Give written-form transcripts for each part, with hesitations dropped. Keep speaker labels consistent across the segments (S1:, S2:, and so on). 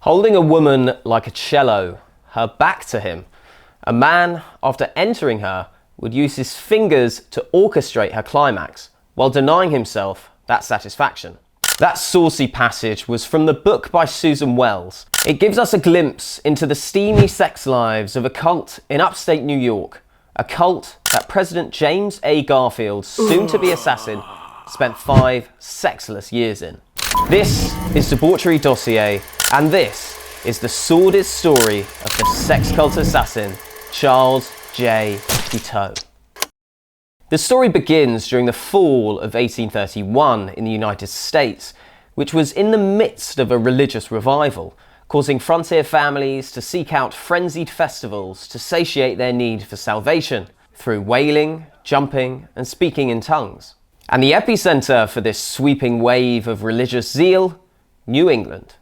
S1: Holding a woman like a cello, her back to him, a man, after entering her, would use his fingers to orchestrate her climax, while denying himself that satisfaction. That saucy passage was from the book by Susan Wells. It gives us a glimpse into the steamy sex lives of a cult in upstate New York, a cult that President James A. Garfield, soon-to-be assassin, spent 5 sexless years in. This is Debauchery Dossier, and this is the sordid story of the sex cult assassin, Charles J. Guiteau. The story begins during the fall of 1831 in the United States, which was in the midst of a religious revival, causing frontier families to seek out frenzied festivals to satiate their need for salvation through wailing, jumping, and speaking in tongues. And the epicenter for this sweeping wave of religious zeal, New England.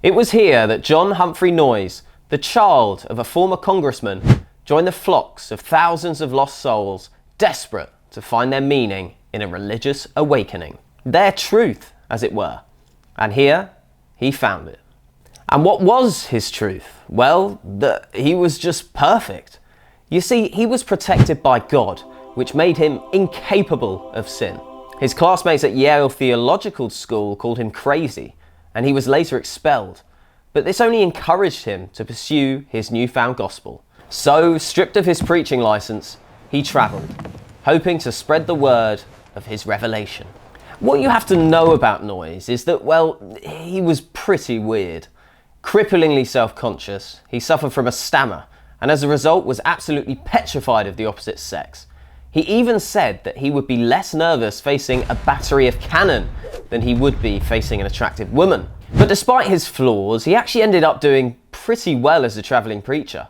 S1: It was here that John Humphrey Noyes, the child of a former congressman, joined the flocks of thousands of lost souls desperate to find their meaning in a religious awakening. Their truth, as it were. And here, he found it. And what was his truth? Well, that he was just perfect. You see, he was protected by God, which made him incapable of sin. His classmates at Yale Theological School called him crazy, and he was later expelled. But this only encouraged him to pursue his newfound gospel. So, stripped of his preaching license, he travelled, hoping to spread the word of his revelation. What you have to know about Noyes is that, well, he was pretty weird. Cripplingly self-conscious, he suffered from a stammer, and as a result was absolutely petrified of the opposite sex. He even said that he would be less nervous facing a battery of cannon than he would be facing an attractive woman. But despite his flaws, he actually ended up doing pretty well as a travelling preacher.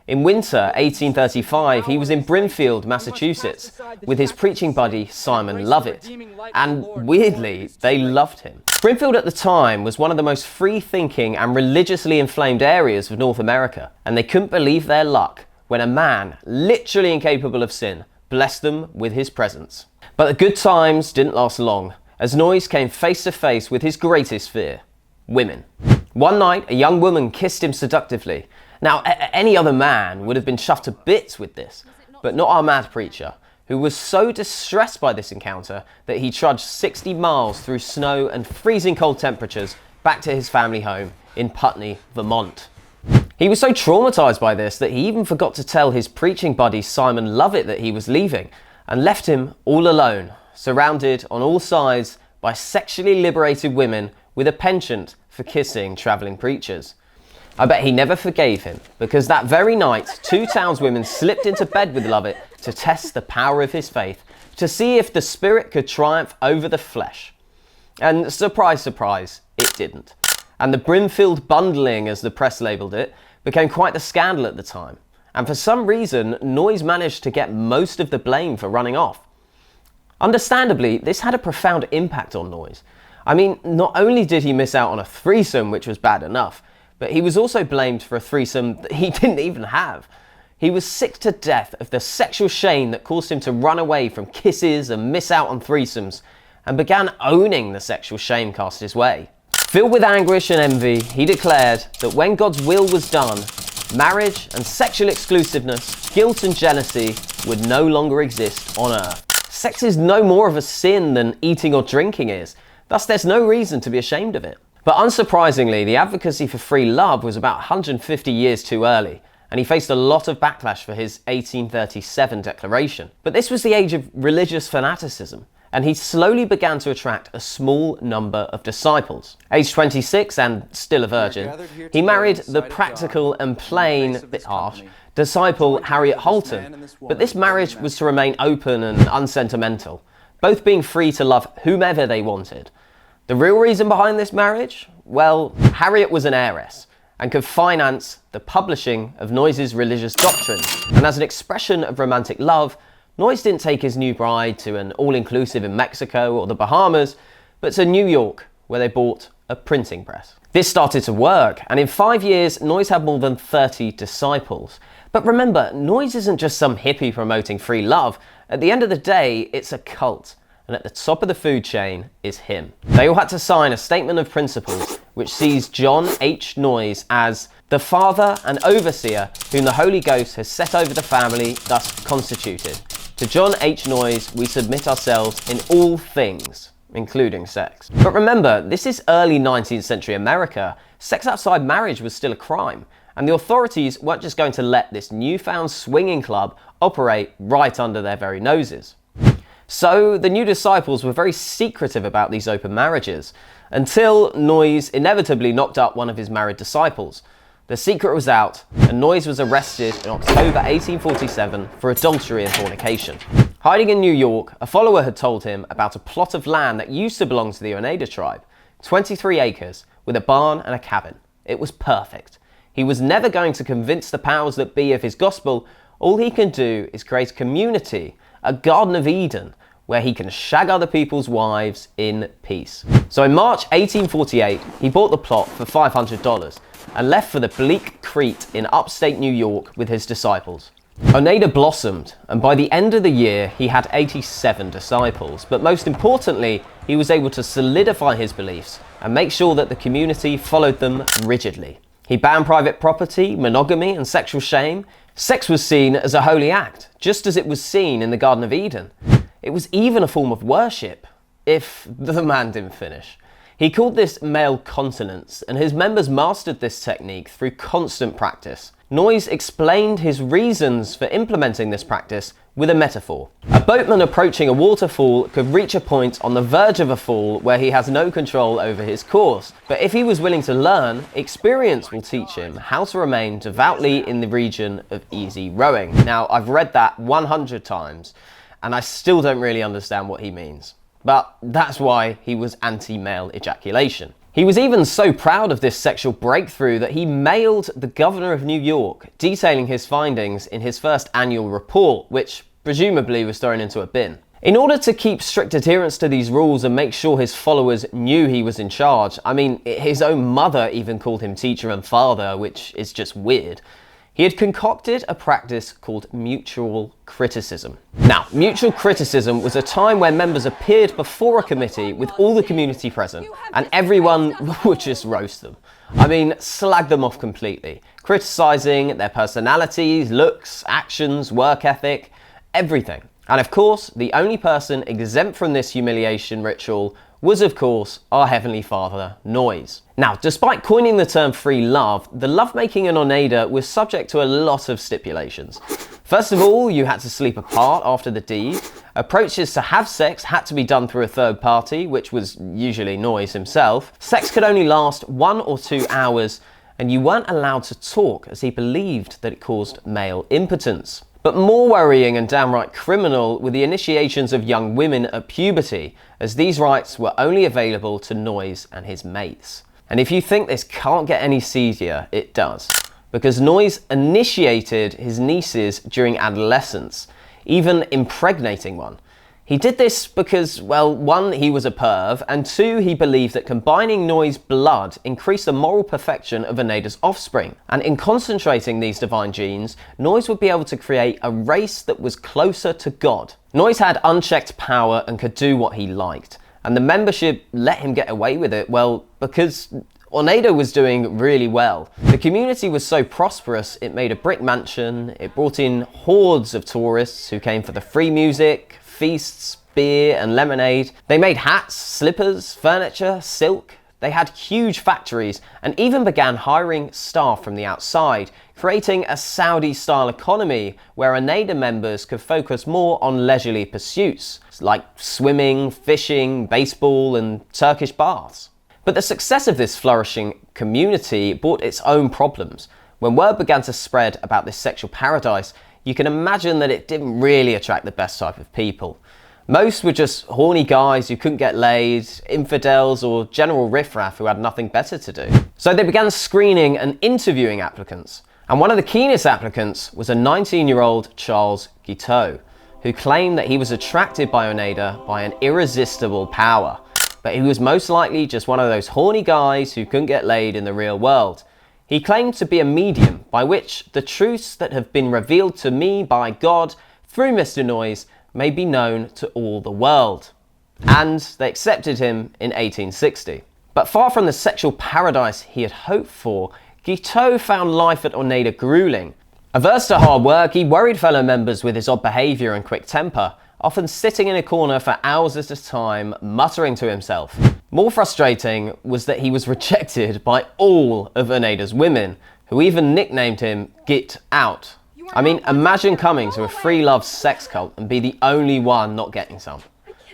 S1: In winter 1835, he was in Brimfield, Massachusetts, with his preaching buddy Simon Lovett, and weirdly, they loved him. Brimfield at the time was one of the most free-thinking and religiously inflamed areas of North America, and they couldn't believe their luck when a man, literally incapable of sin, blessed them with his presence. But the good times didn't last long, as Noyes came face to face with his greatest fear: women. One night, a young woman kissed him seductively. Now, any other man would have been chuffed to bits with this, but not our mad preacher, who was so distressed by this encounter that he trudged 60 miles through snow and freezing cold temperatures back to his family home in Putney, Vermont. He was so traumatized by this that he even forgot to tell his preaching buddy Simon Lovett that he was leaving, and left him all alone, surrounded on all sides by sexually liberated women with a penchant for kissing travelling preachers. I bet he never forgave him, because that very night, 2 townswomen slipped into bed with Lovett to test the power of his faith, to see if the spirit could triumph over the flesh. And surprise, surprise, it didn't. And the Brimfield bundling, as the press labelled it, became quite the scandal at the time. And for some reason, Noyes managed to get most of the blame for running off. Understandably, this had a profound impact on Noyes. I mean, not only did he miss out on a threesome, which was bad enough, but he was also blamed for a threesome that he didn't even have. He was sick to death of the sexual shame that caused him to run away from kisses and miss out on threesomes, and began owning the sexual shame cast his way. Filled with anguish and envy, he declared that when God's will was done, marriage and sexual exclusiveness, guilt and jealousy would no longer exist on earth. Sex is no more of a sin than eating or drinking is, thus there's no reason to be ashamed of it. But unsurprisingly, the advocacy for free love was about 150 years too early, and he faced a lot of backlash for his 1837 declaration. But this was the age of religious fanaticism, and he slowly began to attract a small number of disciples. Aged 26 and still a virgin, he married the practical and plain, bit harsh, disciple Harriet Holton, but this marriage was to remain open and unsentimental, both being free to love whomever they wanted. The real reason behind this marriage? Well, Harriet was an heiress and could finance the publishing of Noyes' religious doctrines. And as an expression of romantic love, Noyes didn't take his new bride to an all-inclusive in Mexico or the Bahamas, but to New York, where they bought a printing press. This started to work, and in 5 years, Noyes had more than 30 disciples. But remember, Noyes isn't just some hippie promoting free love. At the end of the day, it's a cult. And at the top of the food chain is him. They all had to sign a statement of principles, which sees John H. Noyes as the father and overseer whom the Holy Ghost has set over the family, thus constituted. To John H. Noyes we submit ourselves in all things, including sex. But remember, this is early 19th century America. Sex outside marriage was still a crime, and the authorities weren't just going to let this newfound swinging club operate right under their very noses. So the new disciples were very secretive about these open marriages, until Noyes inevitably knocked up one of his married disciples. The secret was out, and Noyes was arrested in October 1847 for adultery and fornication. Hiding in New York, a follower had told him about a plot of land that used to belong to the Oneida tribe, 23 acres, with a barn and a cabin. It was perfect. He was never going to convince the powers that be of his gospel. All he can do is create a community, a Garden of Eden, where he can shag other people's wives in peace. So in March 1848, he bought the plot for $500 and left for the bleak Crete in upstate New York with his disciples. Oneida blossomed, and by the end of the year, he had 87 disciples. But most importantly, he was able to solidify his beliefs and make sure that the community followed them rigidly. He banned private property, monogamy, and sexual shame. Sex was seen as a holy act, just as it was seen in the Garden of Eden. It was even a form of worship, if the man didn't finish. He called this male continence, and his members mastered this technique through constant practice. Noyes explained his reasons for implementing this practice with a metaphor. A boatman approaching a waterfall could reach a point on the verge of a fall where he has no control over his course. But if he was willing to learn, experience will teach him how to remain devoutly in the region of easy rowing. Now, I've read that 100 times, and I still don't really understand what he means. But that's why he was anti-male ejaculation. He was even so proud of this sexual breakthrough that he mailed the governor of New York, detailing his findings in his first annual report, which presumably was thrown into a bin. In order to keep strict adherence to these rules and make sure his followers knew he was in charge, I mean, his own mother even called him teacher and father, which is just weird. He had concocted a practice called mutual criticism. Now, mutual criticism was a time where members appeared before a committee with all the community present, and everyone would just roast them. I mean, slag them off completely, criticising their personalities, looks, actions, work ethic, everything. And of course, the only person exempt from this humiliation ritual was, of course, our Heavenly Father, Noyes. Now, despite coining the term free love, the lovemaking in Oneida was subject to a lot of stipulations. First of all, you had to sleep apart after the deed. Approaches to have sex had to be done through a third party, which was usually Noyes himself. Sex could only last 1 or 2 hours, and you weren't allowed to talk, as he believed that it caused male impotence. But more worrying and downright criminal were the initiations of young women at puberty, as these rites were only available to Noyes and his mates. And if you think this can't get any seedier, it does. Because Noyes initiated his nieces during adolescence, even impregnating one. He did this because, well, 1, he was a perv, and 2, he believed that combining Noyes' blood increased the moral perfection of Oneida's offspring. And in concentrating these divine genes, Noyes would be able to create a race that was closer to God. Noyes had unchecked power and could do what he liked. And the membership let him get away with it, well, because Oneida was doing really well. The community was so prosperous, it made a brick mansion, it brought in hordes of tourists who came for the free music, feasts, beer and lemonade. They made hats, slippers, furniture, silk. They had huge factories and even began hiring staff from the outside, creating a Saudi-style economy where Oneida members could focus more on leisurely pursuits, like swimming, fishing, baseball and Turkish baths. But the success of this flourishing community brought its own problems. When word began to spread about this sexual paradise, you can imagine that it didn't really attract the best type of people. Most were just horny guys who couldn't get laid, infidels, or general riffraff who had nothing better to do. So they began screening and interviewing applicants. And one of the keenest applicants was a 19-year-old Charles Guiteau, who claimed that he was attracted by Oneida by an irresistible power. But he was most likely just one of those horny guys who couldn't get laid in the real world. He claimed to be a medium by which the truths that have been revealed to me by God through Mr. Noyes may be known to all the world. And they accepted him in 1860. But far from the sexual paradise he had hoped for, Guiteau found life at Oneida grueling. Averse to hard work, he worried fellow members with his odd behaviour and quick temper, often sitting in a corner for hours at a time, muttering to himself. More frustrating was that he was rejected by all of Oneida's women, who even nicknamed him Get Out. I mean, imagine coming to a free love sex cult and be the only one not getting some.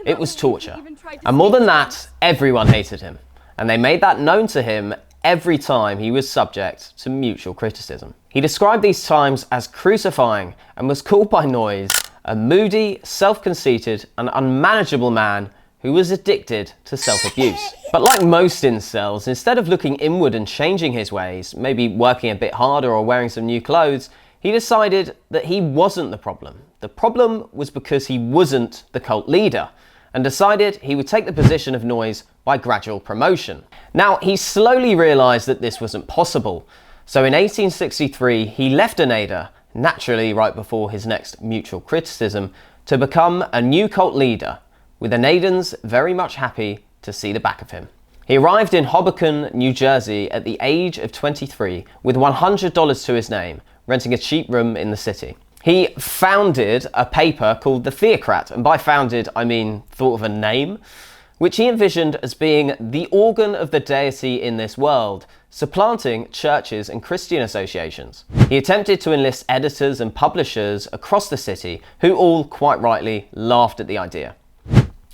S1: It was torture. And more than that, everyone hated him. And they made that known to him every time he was subject to mutual criticism. He described these times as crucifying and was called by Noyes a moody, self-conceited and unmanageable man who was addicted to self-abuse. But like most incels, instead of looking inward and changing his ways, maybe working a bit harder or wearing some new clothes, he decided that he wasn't the problem. The problem was because he wasn't the cult leader, and decided he would take the position of Noyes by gradual promotion. Now, he slowly realised that this wasn't possible, so in 1863 he left Oneida, naturally right before his next mutual criticism, to become a new cult leader, with Oneidans very much happy to see the back of him. He arrived in Hoboken, New Jersey at the age of 23 with $100 to his name, renting a cheap room in the city. He founded a paper called The Theocrat, and by founded I mean thought of a name, which he envisioned as being the organ of the deity in this world, supplanting churches and Christian associations. He attempted to enlist editors and publishers across the city, who all, quite rightly, laughed at the idea.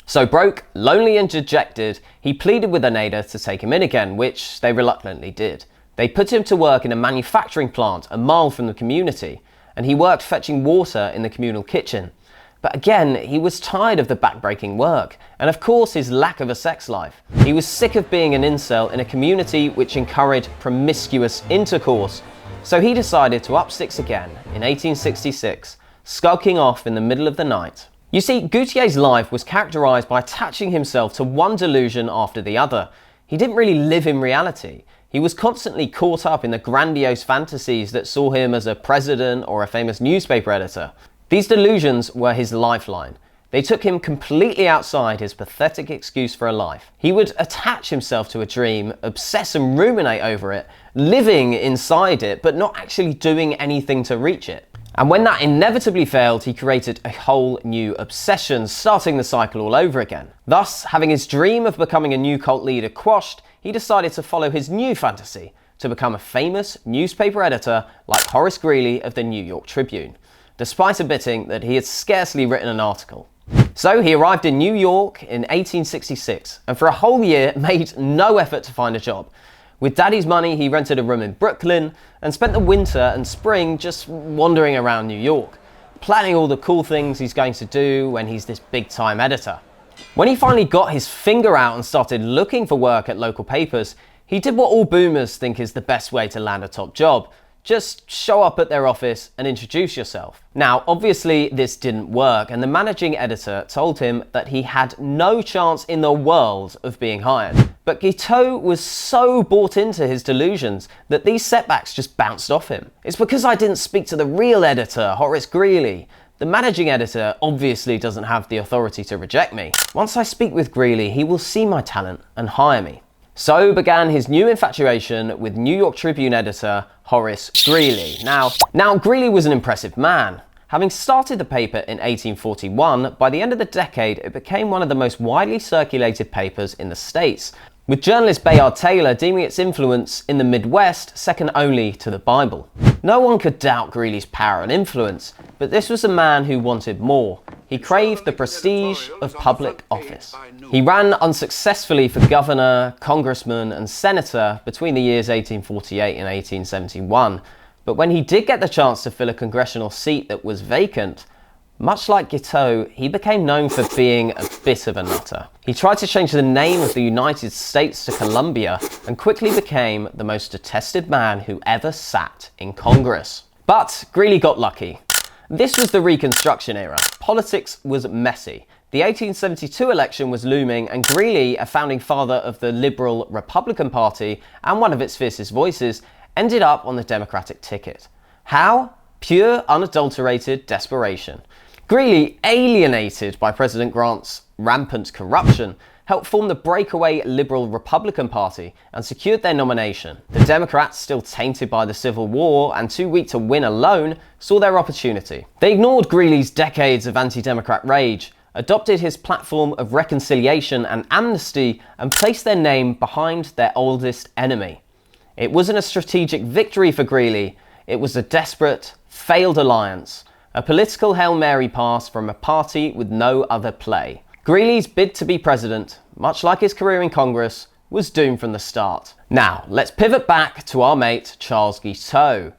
S1: So broke, lonely and dejected, he pleaded with Oneida to take him in again, which they reluctantly did. They put him to work in a manufacturing plant a mile from the community, and he worked fetching water in the communal kitchen. But again, he was tired of the backbreaking work, and of course his lack of a sex life. He was sick of being an incel in a community which encouraged promiscuous intercourse, so he decided to up sticks again in 1866, skulking off in the middle of the night. You see, Guiteau's life was characterised by attaching himself to one delusion after the other. He didn't really live in reality. He was constantly caught up in the grandiose fantasies that saw him as a president or a famous newspaper editor. These delusions were his lifeline. They took him completely outside his pathetic excuse for a life. He would attach himself to a dream, obsess and ruminate over it, living inside it, but not actually doing anything to reach it. And when that inevitably failed, he created a whole new obsession, starting the cycle all over again. Thus, having his dream of becoming a new cult leader quashed, he decided to follow his new fantasy, to become a famous newspaper editor like Horace Greeley of the New York Tribune, despite admitting that he had scarcely written an article. So he arrived in New York in 1866, and for a whole year made no effort to find a job. With daddy's money, he rented a room in Brooklyn and spent the winter and spring just wandering around New York, planning all the cool things he's going to do when he's this big-time editor. When he finally got his finger out and started looking for work at local papers, he did what all boomers think is the best way to land a top job. Just show up at their office and introduce yourself. Now, obviously this didn't work, and the managing editor told him that he had no chance in the world of being hired. But Guiteau was so bought into his delusions that these setbacks just bounced off him. It's because I didn't speak to the real editor, Horace Greeley. The managing editor obviously doesn't have the authority to reject me. Once I speak with Greeley, he will see my talent and hire me. So began his new infatuation with New York Tribune editor Horace Greeley. Now Greeley was an impressive man. Having started the paper in 1841, by the end of the decade it became one of the most widely circulated papers in the States, with journalist Bayard Taylor deeming its influence in the Midwest second only to the Bible. No one could doubt Greeley's power and influence, but this was a man who wanted more. He craved the prestige of public office. He ran unsuccessfully for governor, congressman and senator between the years 1848 and 1871, but when he did get the chance to fill a congressional seat that was vacant, much like Guiteau, he became known for being a bit of a nutter. He tried to change the name of the United States to Columbia and quickly became the most detested man who ever sat in Congress. But Greeley got lucky. This was the Reconstruction era. Politics was messy. The 1872 election was looming, and Greeley, a founding father of the Liberal Republican Party and one of its fiercest voices, ended up on the Democratic ticket. How? Pure, unadulterated desperation. Greeley, alienated by President Grant's rampant corruption, helped form the breakaway Liberal Republican Party and secured their nomination. The Democrats, still tainted by the Civil War and too weak to win alone, saw their opportunity. They ignored Greeley's decades of anti-Democrat rage, adopted his platform of reconciliation and amnesty, and placed their name behind their oldest enemy. It wasn't a strategic victory for Greeley, it was a desperate, failed alliance, a political Hail Mary pass from a party with no other play. Greeley's bid to be president, much like his career in Congress, was doomed from the start. Now, let's pivot back to our mate Charles Guiteau.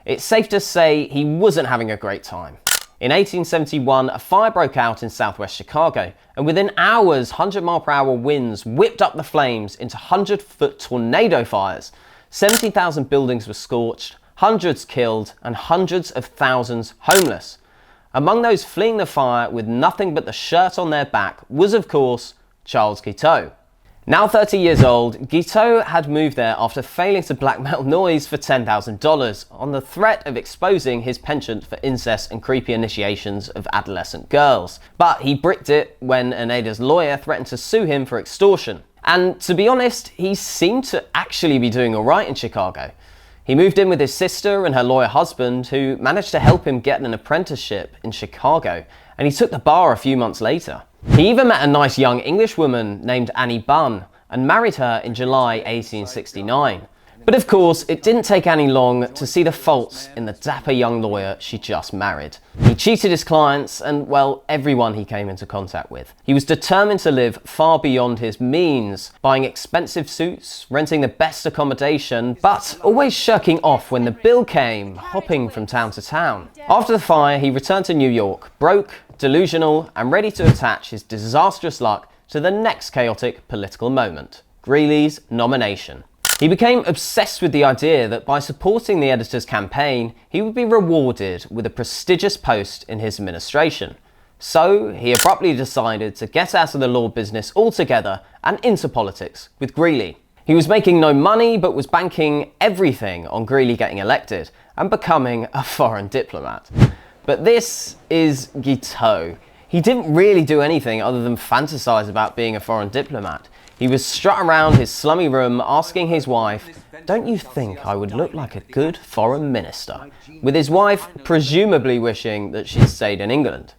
S1: It's safe to say he wasn't having a great time. In 1871, a fire broke out in southwest Chicago, and within hours, 100-mile-per-hour winds whipped up the flames into 100-foot tornado fires. 70,000 buildings were scorched, hundreds killed, and hundreds of thousands homeless. Among those fleeing the fire with nothing but the shirt on their back was, of course, Charles Guiteau. Now 30 years old, Guiteau had moved there after failing to blackmail Noyes for $10,000 on the threat of exposing his penchant for incest and creepy initiations of adolescent girls. But he bricked it when Oneida's lawyer threatened to sue him for extortion. And to be honest, he seemed to actually be doing alright in Chicago. He moved in with his sister and her lawyer husband, who managed to help him get an apprenticeship in Chicago, and he took the bar a few months later. He even met a nice young English woman named Annie Bunn and married her in July 1869. But of course, it didn't take Annie long to see the faults in the dapper young lawyer she just married. He cheated his clients and, well, everyone he came into contact with. He was determined to live far beyond his means, buying expensive suits, renting the best accommodation, but always shirking off when the bill came, hopping from town to town. After the fire, he returned to New York, broke, delusional, and ready to attach his disastrous luck to the next chaotic political moment, Greeley's nomination. He became obsessed with the idea that by supporting the editor's campaign, he would be rewarded with a prestigious post in his administration. So he abruptly decided to get out of the law business altogether and into politics with Greeley. He was making no money, but was banking everything on Greeley getting elected and becoming a foreign diplomat. But this is Guiteau. He didn't really do anything other than fantasize about being a foreign diplomat. He was strutting around his slummy room asking his wife, "Don't you think I would look like a good foreign minister?" with his wife presumably wishing that she'd stayed in England.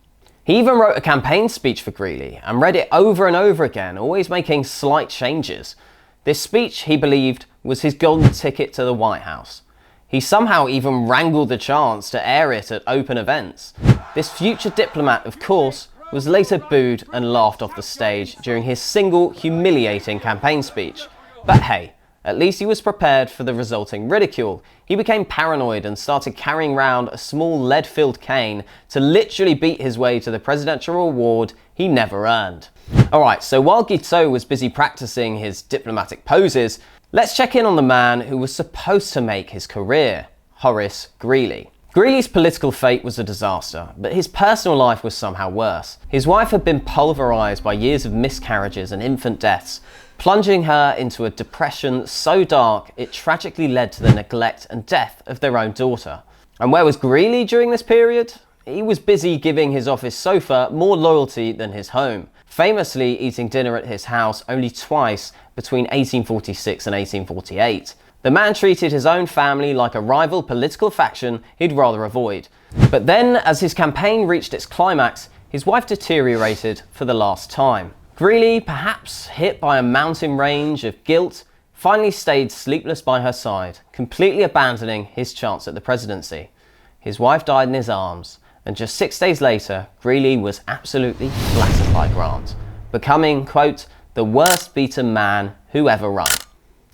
S1: He even wrote a campaign speech for Greeley and read it over and over again, always making slight changes. This speech, he believed, was his golden ticket to the White House. He somehow even wrangled the chance to air it at open events. This future diplomat, of course, was later booed and laughed off the stage during his single humiliating campaign speech. But hey, at least he was prepared for the resulting ridicule. He became paranoid and started carrying around a small lead-filled cane to literally beat his way to the presidential award he never earned. Alright, so while Guiteau was busy practicing his diplomatic poses, let's check in on the man who was supposed to make his career, Horace Greeley. Greeley's political fate was a disaster, but his personal life was somehow worse. His wife had been pulverized by years of miscarriages and infant deaths, plunging her into a depression so dark it tragically led to the neglect and death of their own daughter. And where was Greeley during this period? He was busy giving his office sofa more loyalty than his home, famously eating dinner at his house only twice between 1846 and 1848. The man treated his own family like a rival political faction he'd rather avoid. But then, as his campaign reached its climax, his wife deteriorated for the last time. Greeley, perhaps hit by a mountain range of guilt, finally stayed sleepless by her side, completely abandoning his chance at the presidency. His wife died in his arms, and just 6 days later, Greeley was absolutely flattered by Grant, becoming, quote, the worst beaten man who ever run.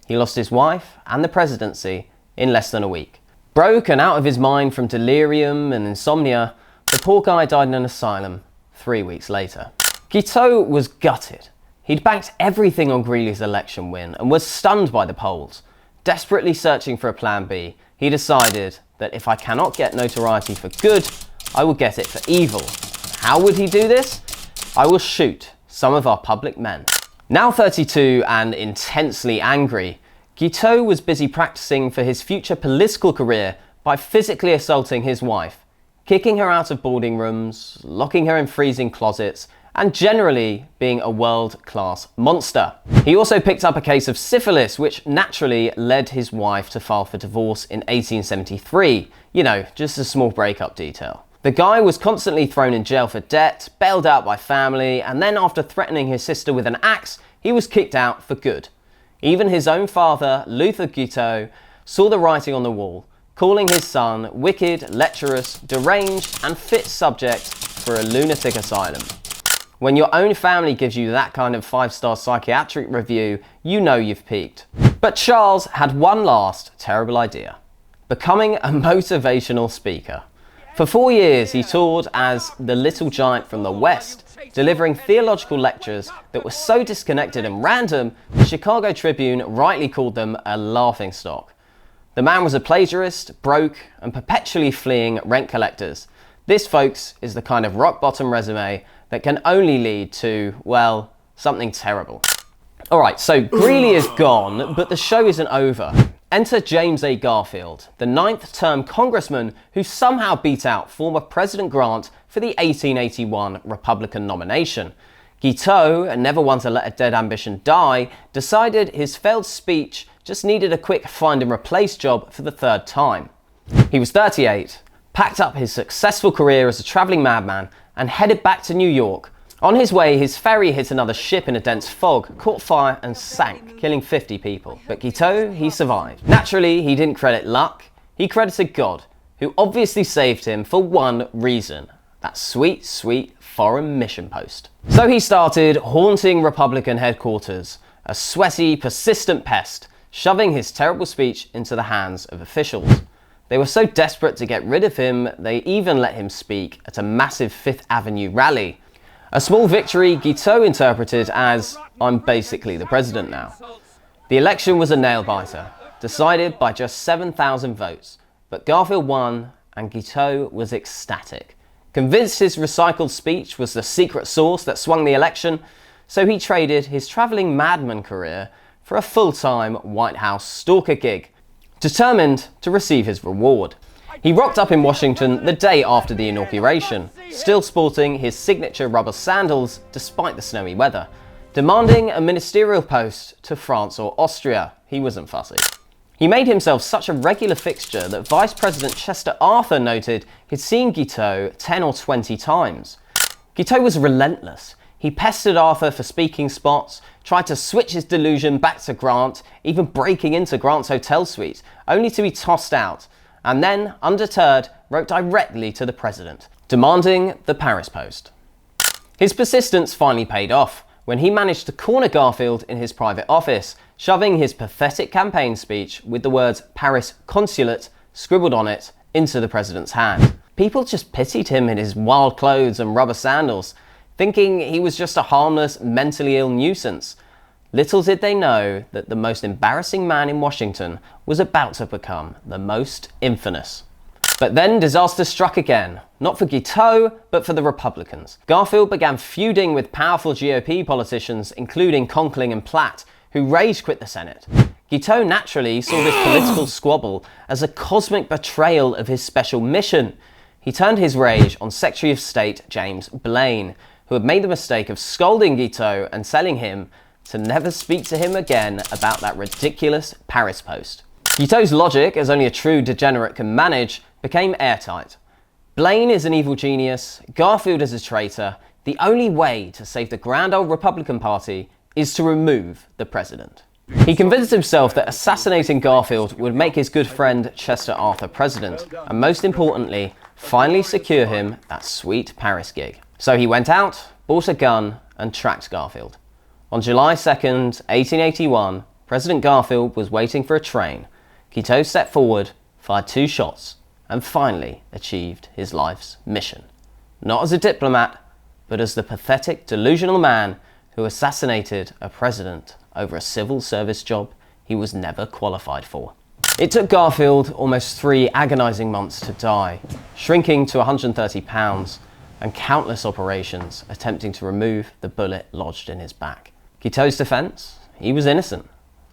S1: He lost his wife and the presidency in less than a week. Broke and out of his mind from delirium and insomnia, the poor guy died in an asylum 3 weeks later. Guiteau was gutted. He'd banked everything on Greeley's election win and was stunned by the polls. Desperately searching for a plan B, he decided that if I cannot get notoriety for good, I will get it for evil. How would he do this? I will shoot some of our public men. Now 32 and intensely angry, Guiteau was busy practicing for his future political career by physically assaulting his wife, kicking her out of boarding rooms, locking her in freezing closets, and generally being a world-class monster. He also picked up a case of syphilis, which naturally led his wife to file for divorce in 1873. You know, just a small breakup detail. The guy was constantly thrown in jail for debt, bailed out by family, and then after threatening his sister with an axe, he was kicked out for good. Even his own father, Luther Guiteau, saw the writing on the wall, calling his son wicked, lecherous, deranged, and fit subject for a lunatic asylum. When your own family gives you that kind of 5-star psychiatric review, you know you've peaked. But Charles had one last terrible idea: becoming a motivational speaker. For 4 years, he toured as the little giant from the West, delivering theological lectures that were so disconnected and random, the Chicago Tribune rightly called them a laughingstock. The man was a plagiarist, broke, and perpetually fleeing rent collectors. This, folks, is the kind of rock-bottom resume that can only lead to, well, something terrible. Alright, so Greeley is gone, but the show isn't over. Enter James A. Garfield, the 9th-term congressman who somehow beat out former President Grant for the 1881 Republican nomination. Guiteau, never one to let a dead ambition die, decided his failed speech just needed a quick find and replace job for the 3rd time. He was 38, packed up his successful career as a travelling madman, and headed back to New York. On his way, his ferry hit another ship in a dense fog, caught fire and sank, killing 50 people. But Guiteau, he survived. Naturally, he didn't credit luck, he credited God, who obviously saved him for one reason: that sweet, sweet foreign mission post. So he started haunting Republican headquarters, a sweaty, persistent pest, shoving his terrible speech into the hands of officials. They were so desperate to get rid of him, they even let him speak at a massive Fifth Avenue rally. A small victory Guiteau interpreted as, "I'm basically the president now." The election was a nail-biter, decided by just 7,000 votes, but Garfield won and Guiteau was ecstatic. Convinced his recycled speech was the secret sauce that swung the election, so he traded his travelling madman career for a full-time White House stalker gig, determined to receive his reward. He rocked up in Washington the day after the inauguration, still sporting his signature rubber sandals despite the snowy weather, demanding a ministerial post to France or Austria. He wasn't fussy. He made himself such a regular fixture that Vice President Chester Arthur noted he'd seen Guiteau 10 or 20 times. Guiteau was relentless. He pestered Arthur for speaking spots, tried to switch his delusion back to Grant, even breaking into Grant's hotel suite, only to be tossed out, and then, undeterred, wrote directly to the president, demanding the Paris post. His persistence finally paid off when he managed to corner Garfield in his private office, shoving his pathetic campaign speech with the words Paris Consulate scribbled on it into the president's hand. People just pitied him in his wild clothes and rubber sandals, thinking he was just a harmless, mentally ill nuisance. Little did they know that the most embarrassing man in Washington was about to become the most infamous. But then disaster struck again, not for Guiteau, but for the Republicans. Garfield began feuding with powerful GOP politicians, including Conkling and Platt, who rage quit the Senate. Guiteau naturally saw this political squabble as a cosmic betrayal of his special mission. He turned his rage on Secretary of State James Blaine, who had made the mistake of scolding Guiteau and telling him to never speak to him again about that ridiculous Paris post. Guiteau's logic, as only a true degenerate can manage, became airtight. Blaine is an evil genius, Garfield is a traitor. The only way to save the grand old Republican Party is to remove the president. He convinced himself that assassinating Garfield would make his good friend Chester Arthur president, and most importantly, finally secure him that sweet Paris gig. So he went out, bought a gun, and tracked Garfield. On July 2nd, 1881, President Garfield was waiting for a train. Guiteau stepped forward, fired 2 shots, and finally achieved his life's mission. Not as a diplomat, but as the pathetic, delusional man who assassinated a president over a civil service job he was never qualified for. It took Garfield almost 3 agonizing months to die, shrinking to 130 pounds, and countless operations attempting to remove the bullet lodged in his back. Guiteau's defense? He was innocent.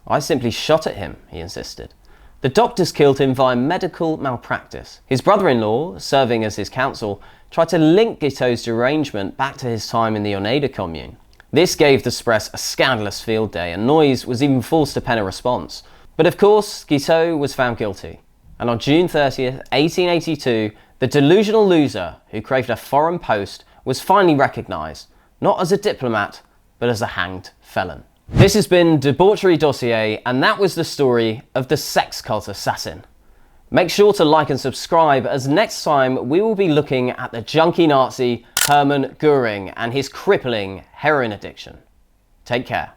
S1: "I simply shot at him," he insisted. "The doctors killed him via medical malpractice." His brother-in-law, serving as his counsel, tried to link Guiteau's derangement back to his time in the Oneida commune. This gave the press a scandalous field day, and Noyes was even forced to pen a response. But of course, Guiteau was found guilty. And on June 30th, 1882, the delusional loser who craved a foreign post was finally recognised, not as a diplomat, but as a hanged felon. This has been Debauchery Dossier, and that was the story of the sex cult assassin. Make sure to like and subscribe, as next time we will be looking at the junkie Nazi Hermann Göring and his crippling heroin addiction. Take care.